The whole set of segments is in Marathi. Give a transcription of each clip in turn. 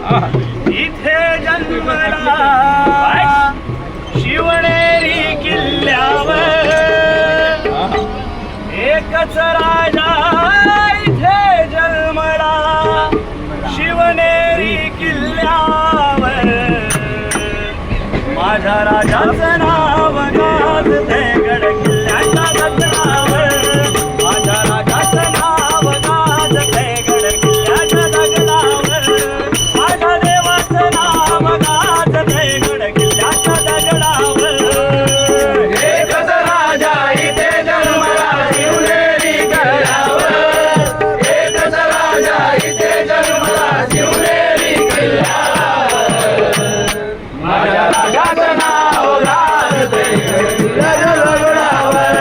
इथे जन्मला शिवनेरी किल्ल्यावर एकच राजा इथे जन्मला शिवनेरी किल्ल्यावर माझ्या राजाचं नाव गाजते गड किल्ल्याच्या दगडावर माझ्या राजाचं नाव गाजते गड किल्ल्याच्या दगडावर माझ्या देवाचं नाव गाजते गड किल्ल्याच्या दगडावर एकच राजा इथे जन्मला शिवनेरी किल्ल्यावर एकच राजा इथे जन्मला शिवनेरी किल्ल्यावर माझ्या राजाचं नाव गाजते किल्ल्याच्या दगडावर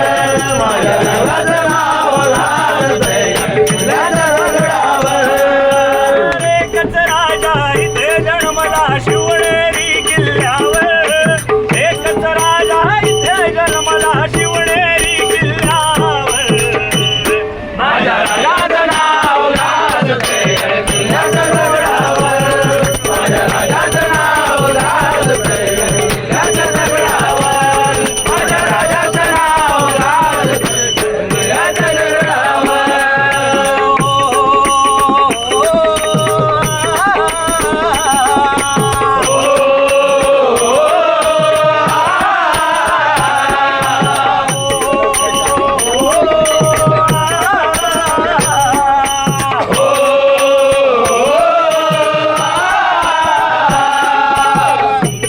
माझ्या राजाचं नाव गाजते किल्ल्याच्या दगडावर एकच राजा इथे जन्मला शिवनेरी किल्ल्यावर एकच राजा इथे जन्मला शिवनेरी किल्ल्यावर माझ्या राजाचं नाव गाजते किल्ल्याच्या दगडावर माझ्या राजाचं नाव गाजते किल्ल्याच्या दगडावर माझ्या राजाचं नाव गाजते किल्ल्याच्या दगडावर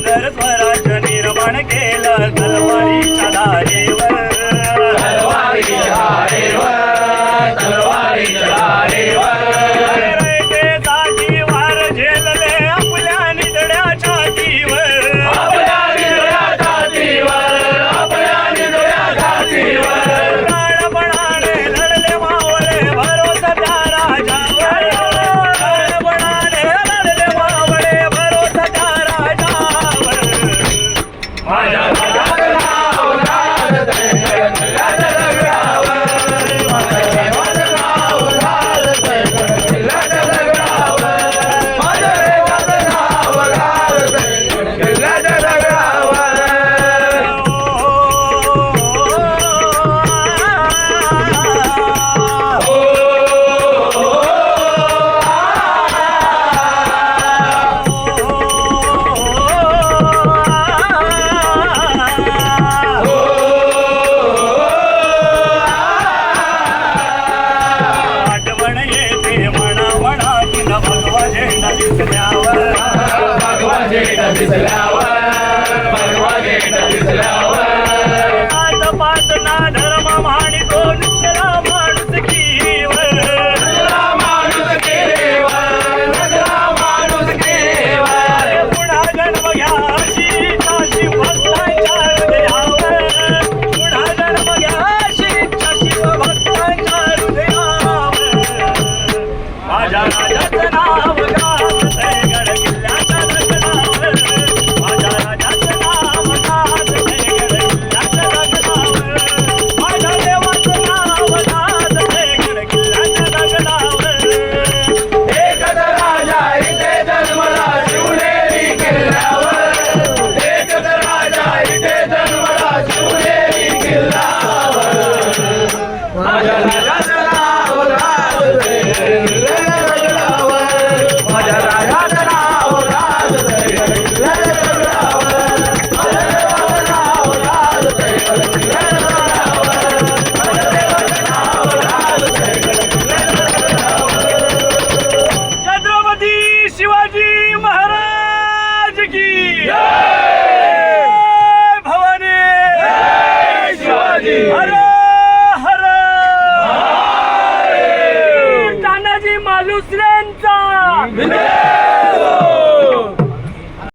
जर स्वराज्य निर्माण केलं तलवारीच्या धारेवर तलवारीच्या धारेवर तलवारीच्या धारेवर रयतेसाठी वार झेलले आपल्या निधड्या छातीवर आपल्या निधड्या छातीवर आपल्या निधड्या छातीवर प्राणपणाने लढले मावळे भरोसा त्या राजावर प्राणपणाने लढले मावळे भरोसा त्या राजावर माझ्या राजाचं नाव गाजते किल्ल्याच्या दगडावर माझ्या देवाचं नाव गाजते किल्ल्याच्या दगडावर माझ्या देवाचं नाव गाजते किल्ल्याच्या दगडावर आठवण येते म्हणा म्हणा तिला भगवा झेंडा दिसल्यावर भगवा झेंडा दिसल्यावर भगवा झेंडा दिसल्यावर पात पात ना धर्म मानितो